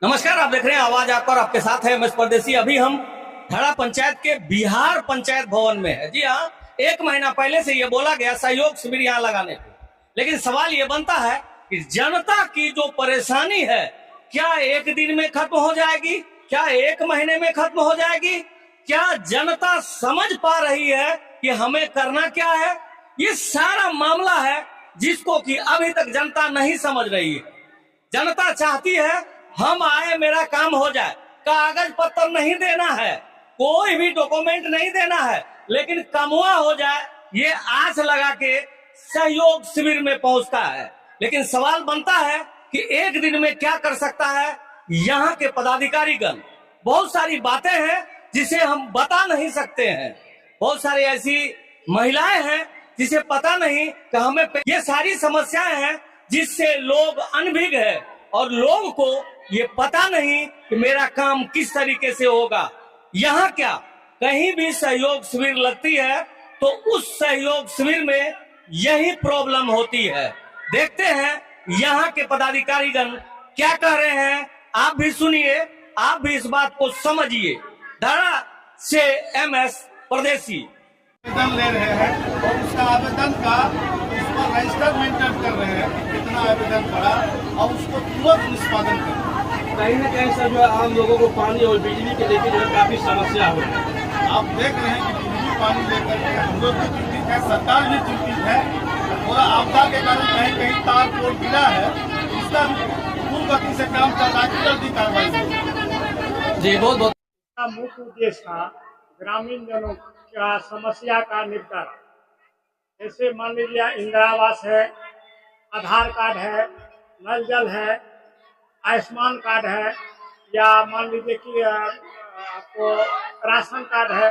नमस्कार, आप देख रहे हैं आवाज आप पर, आपके साथ है एमएस परदेसी। अभी हम धड़ा पंचायत के बिहार पंचायत भवन में है। जी हाँ, 1 महीना पहले से ये बोला गया सहयोग शिविर यहाँ लगाने को, लेकिन सवाल ये बनता है कि जनता की जो परेशानी है क्या 1 दिन में खत्म हो जाएगी, क्या 1 महीने में खत्म हो जाएगी? क्या जनता समझ पा रही है कि हमें करना क्या है? ये सारा मामला है जिसको कि अभी तक जनता नहीं समझ रही है। जनता चाहती है हम आए, मेरा काम हो जाए, कागज पत्र नहीं देना है, कोई भी डॉक्यूमेंट नहीं देना है, लेकिन कमुआ हो जाए, ये आस लगा के सहयोग शिविर में पहुंचता है। लेकिन सवाल बनता है कि 1 दिन में क्या कर सकता है यहाँ के पदाधिकारीगण। बहुत सारी बातें हैं जिसे हम बता नहीं सकते हैं, बहुत सारी ऐसी महिलाएं हैं जिसे पता नहीं कि हमें, ये सारी समस्याएं हैं जिससे लोग अनभिज्ञ है और लोगों को ये पता नहीं कि मेरा काम किस तरीके से होगा। यहाँ क्या कहीं भी सहयोग शिविर लगती है तो उस सहयोग शिविर में यही प्रॉब्लम होती है। देखते हैं यहाँ के पदाधिकारीगण क्या कह रहे हैं, आप भी सुनिए, आप भी इस बात को समझिए। धड़ा से एमएस परदेसी आवेदन ले रहे हैं और उसका आवेदन का उस पर रजिस्टर मेंटेन कर रहे हैं कि कितना आवेदन पड़ा और उसको तुरंत निष्पादन कर रहे हैं। कहीं न कहीं सर जो है आम लोगों को पानी और बिजली के लेकर जो है काफी समस्या हो रही है। आप देख रहे हैं कि बिजली पानी लेकर के हम लोग भी चिंतित है, सरकार भी चिंतित है। थोड़ा आपदा के कारण कहीं कहीं तार पोल गिरा है, इसका पूर्ण गति से काम चल रहा है, जल्दी कार्रवाई हो। जी बहुत बहुत मुख्य उद्देश्य था ग्रामीण जनों का समस्या का निपटारा। जैसे मान लीजिए इंदिरा आवास है, आधार कार्ड है, नल जल है, आयुष्मान कार्ड है, या मान लीजिए कि आपको राशन कार्ड है,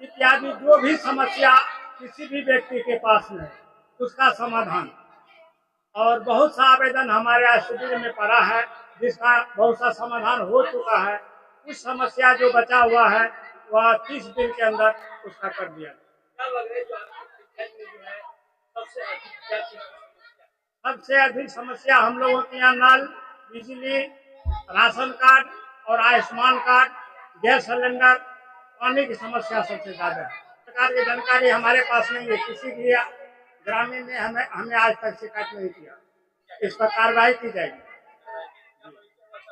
इत्यादि जो भी समस्या किसी भी व्यक्ति के पास में है उसका समाधान। और बहुत सा आवेदन हमारे यहाँ शिविर में पड़ा है जिसका बहुत सा समाधान हो चुका है। कुछ समस्या जो बचा हुआ है वह 30 दिन के अंदर उसका कर दिया। सबसे अधिक समस्या हम लोगों के यहाँ नल, बिजली, राशन कार्ड और आयुष्मान कार्ड, गैस सिलेंडर, पानी की समस्या सबसे ज्यादा है। सरकार की जानकारी हमारे पास नहीं है, किसी भी ग्रामीण ने हमें आज तक शिकायत नहीं किया। इस पर कार्रवाई की जाएगी।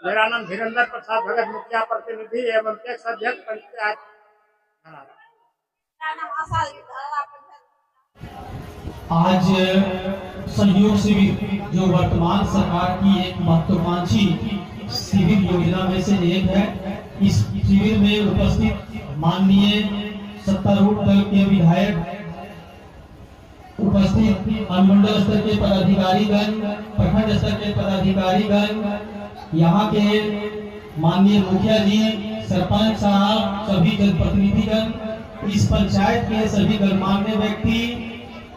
मेरा नाम धीरेन्द्र प्रसाद भगत, मुखिया प्रतिनिधि एवं टैक्स अध्यक्ष पंचायत। आज सहयोग शिविर जो वर्तमान सरकार की एक महत्वाकांक्षी शिविर योजना में से एक है, इस शिविर में उपस्थित माननीय सत्तारूढ़ दल के विधायक, उपस्थित अनुमंडल स्तर के पदाधिकारीगण, प्रखंड स्तर के पदाधिकारीगण, यहाँ के माननीय मुखिया जी, सरपंच साहब, सभी जनप्रतिनिधिगण, इस पंचायत के सभी गणमान्य व्यक्ति,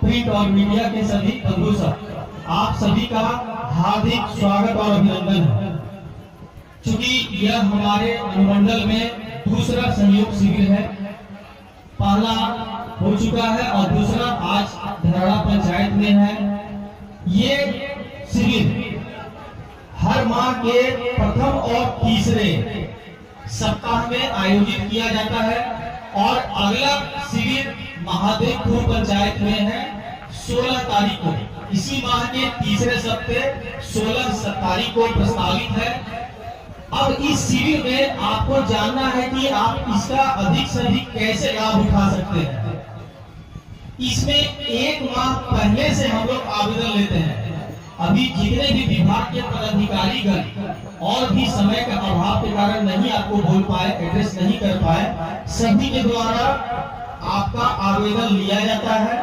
प्रिंट और मीडिया के सभी बंधु सब, आप सभी का हार्दिक स्वागत और अभिनंदन है। चूंकि यह हमारे अनुमंडल में दूसरा सहयोग शिविर है, पहला हो चुका है और दूसरा आज धड़ा पंचायत में है। ये शिविर हर माह के प्रथम और तीसरे सप्ताह में आयोजित किया जाता है और अगला शिविर महादेवपुर पंचायत में है 16 तारीख को। इसी माह के तीसरे सप्ताह 16 तारीख को प्रस्तावित है। अब इस शिविर में आपको जानना है कि आप इसका अधिक से अधिक कैसे लाभ उठा सकते हैं। इसमें 1 माह पहले से हम लोग आवेदन लेते हैं। अभी जितने भी विभाग के पदाधिकारीगण और भी समय के अभाव के कारण नहीं आपको बोल पाए, एड्रेस नहीं कर पाए, सभी के द्वारा आपका आवेदन लिया जाता है,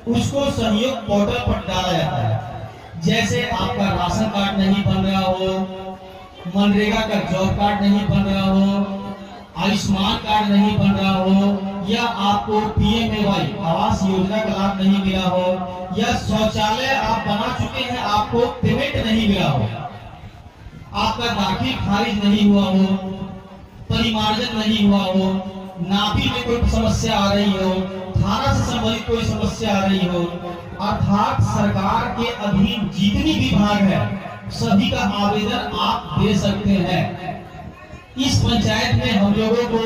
उसको सहयोग पोर्टल पर डाला जाता है। जैसे आपका राशन कार्ड नहीं बन रहा हो, मनरेगा का जॉब कार्ड नहीं बन रहा हो, आयुष्मान कार्ड नहीं बन रहा हो, या आपको पीएमएवाई आवास योजना का लाभ नहीं मिला हो, या शौचालय आप बना चुके हैं आपको पेमेंट नहीं मिला हो, आपका दाखिल खारिज नहीं हुआ हो, परिमार्जन नहीं हुआ हो, नाभि में कोई समस्या आ रही हो, थाना से संबंधित कोई समस्या आ रही हो, अर्थात सरकार के अधीन जितनी विभाग है सभी का आवेदन आप दे सकते हैं। इस पंचायत में हम लोगों को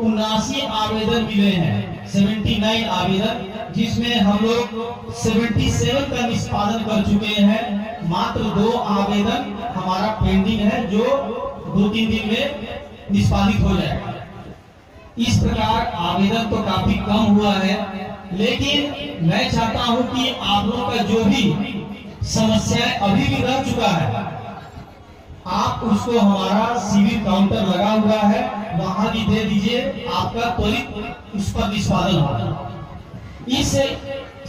79 आवेदन मिले हैं, 79 आवेदन, जिसमें हम लोग 77 का निष्पादन कर चुके हैं। मात्र 2 आवेदन हमारा पेंडिंग है जो 2-3 दिन में निष्पादित हो जाएगा। इस प्रकार आवेदन तो काफी कम हुआ है, लेकिन मैं चाहता हूं कि आप लोगों का जो भी समस्याएं अभी भी रह चुका है, आप उसको हमारा शिविर काउंटर लगा हुआ है, वहां भी दे दीजिए, आपका त्वरित उस पर निष्पादन होगा। इस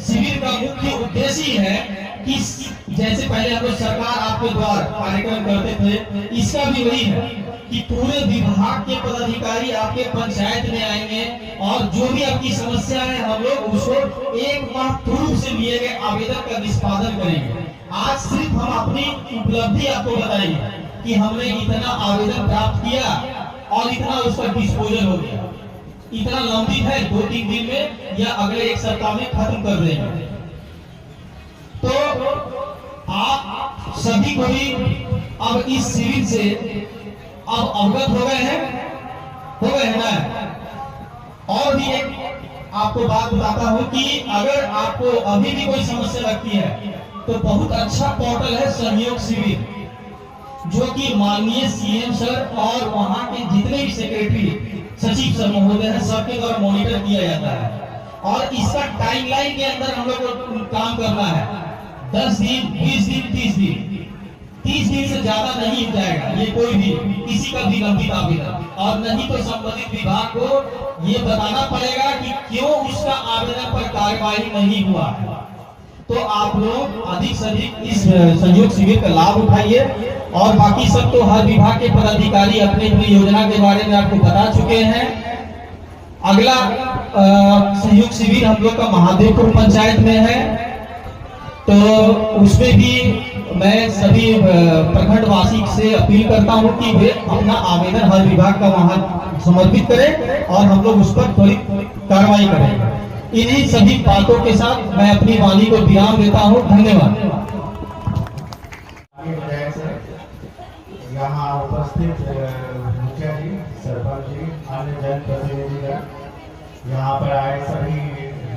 शिविर का मुख्य उद्देश्य है कि जैसे पहले हम लोग सरकार आपके द्वारा कार्यक्रम करते थे, इसका भी वही है कि पूरे विभाग के पदाधिकारी आपके पंचायत में आएंगे और जो भी आपकी समस्या है हम लोग उसको 1 माह पूर्व से लिए गए आवेदन का निष्पादन करेंगे। आज सिर्फ हम अपनी उपलब्धि आपको बताएंगे कि हमने इतना आवेदन प्राप्त किया और इतना उसका डिस्पोजल हो गया। इतना लंबित है, 2-3 दिन में या अगले 1 सप्ताह में खत्म कर देंगे। तो आप सभी को भी अब इस शिविर से अब अवगत हो गए हैं ना। और भी एक आपको बात बताता हूं कि अगर आपको अभी भी कोई समस्या लगती है तो बहुत अच्छा पोर्टल है सहयोग शिविर, जो कि माननीय सीएम सर और वहां के जितने भी सेक्रेटरी सचिव सर महोदय हैं सबके द्वारा मॉनिटर किया जाता है। और इसका टाइमलाइन के अंदर हम लोग को काम करना है। 10 दिन, 20 दिन, 30 दिन, 30 दिन से ज्यादा नहीं जाएगा ये कोई भी किसी का भी लंबित आवेदन, और नहीं तो संबंधित विभाग को ये बताना पड़ेगा कि क्यों उसका आवेदन पर कार्यवाही नहीं हुआ है। तो आप लोग अधिक से अधिक इस सहयोग शिविर का लाभ उठाइए। और बाकी सब तो हर विभाग के पदाधिकारी अपनी अपनी योजना के बारे में आपको बता चुके हैं। अगला सहयोग शिविर हम लोग का महादेवपुर पंचायत में है, तो उसमें भी मैं सभी प्रखंड वासी से अपील करता हूं कि वे अपना आवेदन हर विभाग का वहां समर्पित करें और हम लोग उस पर त्वरित कार्रवाई करें। इन्हीं सभी बातों के साथ मैं अपनी वाणी को विराम देता हूं। धन्यवाद। यहाँ उपस्थित मुखिया जी, सरपंच जी, अन्य जनप्रतिनिधिगण, यहाँ पर आए सभी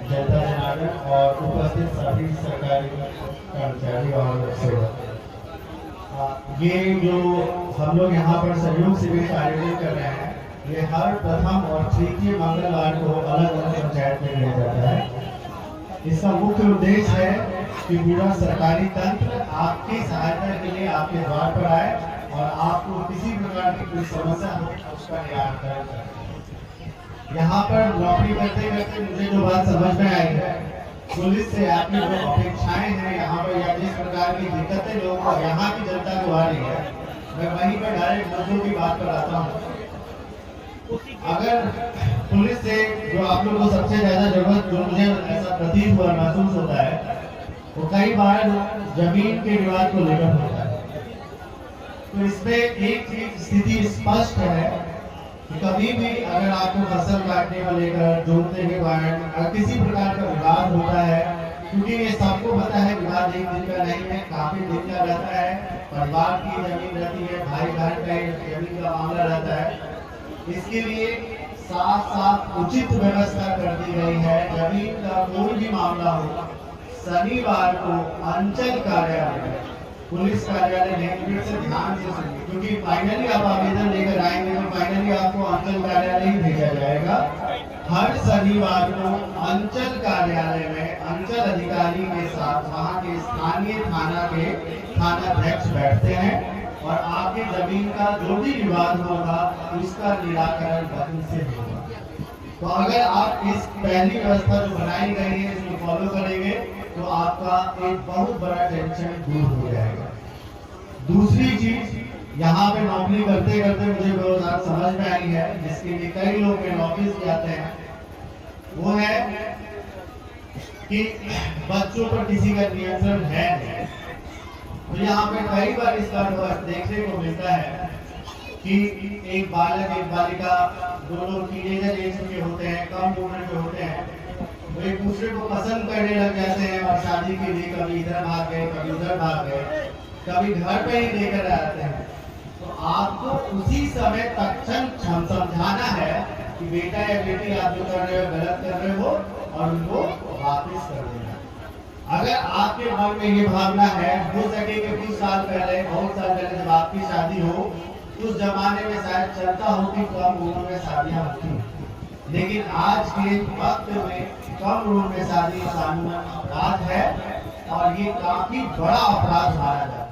जनता जनार्दन और उपस्थित सभी सरकारी कर्मचारी और सेवक, ये जो हम लोग यहाँ पर सहयोग शिविर का आयोजन कर रहे हैं, ये हर प्रथम और तृतीय मंगलवार को अलग अलग पंचायत में किया जाता है। इसका मुख्य उद्देश्य है कि पूरा सरकारी तंत्र आपकी सहायता के लिए आपके द्वार पर आए और आपको किसी प्रकार की कोई समस्या हो उसका निराकरण करें। यहाँ पर नौकरी करते करते मुझे जो बात समझ में आई है, पुलिस से आपकी जो अपेक्षाएं हैं यहाँ पर या जिस प्रकार की दिक्कतें लोगों को यहाँ की जनता को आ रही है, मैं वहीं पर डायरेक्ट मुद्दों की बात पर आता हूँ। अगर पुलिस से जो आप लोगों को सबसे ज्यादा जरूरत, जो मुझे ऐसा प्रतीत हुआ महसूस होता है, वो कई बार जमीन के विवाद को लेकर होता है। तो इसमें एक चीज स्थिति स्पष्ट है कि कभी भी अगर आपको फसल काटने को लेकर, जोतने के कारण अगर किसी प्रकार का विवाद होता है, क्योंकि ये सबको पता है विवाद एक दिन का नहीं है, काफी दिन का रहता है, परिवार की जमीन रहती है, भाई बहन का जमीन का मामला रहता है। इसके लिए साथ साथ उचित व्यवस्था कर दी गई है। जमीन का कोई भी मामला हो, शनिवार को अंचल कार्यालय, पुलिस कार्यालय नहीं, से ध्यान से सुनिए, क्योंकि फाइनली आप आवेदन लेकर आएंगे तो फाइनली आपको अंचल कार्यालय ही भेजा जाएगा। हर शनिवार को अंचल कार्यालय में अंचल अधिकारी के साथ वहाँ के स्थानीय थाना के थानाध्यक्ष बैठते हैं और आपके जमीन का जो भी विवाद होगा उसका निराकरण वहीं से होगा। तो अगर आप इस पहली व्यवस्था जो बनाई गई है इसको फॉलो करेंगे तो आपका एक बहुत बड़ा टेंशन दूर हो जाएगा। दूसरी चीज, यहाँ पे नौकरी करते करते मुझे रोजगार समझ में आई है, जिसके लिए कई लोग मेरे ऑफिस जाते हैं, वो है कि बच्चों पर किसी का नियंत्रण है नहीं। तो यहाँ पे कई बार इस बात देखने को मिलता है कि एक बालक एक बालिका, दोनों टीनेजर एज के होते हैं, कम उम्र के होते हैं, वो एक दूसरे को पसंद करने लग जाते हैं और शादी के लिए कभी इधर भाग गए कभी उधर भाग गए। कभी घर पे ही लेकर आते हैं, तो आपको उसी समय तत्क्षण समझाना है कि बेटा या बेटी आप जो कर रहे हो गलत कर रहे हो और उनको वापस कर देना। अगर आपके मन में ये भावना है, हो सके कि कुछ साल पहले, बहुत साल पहले जब आपकी शादी हो, उस जमाने में शायद चलता हो कि कम उम्र में शादियां होती, लेकिन आज के वक्त में कम उम्र में शादी कानूनन अपराध है और ये काफी बड़ा अपराध माना जाता है।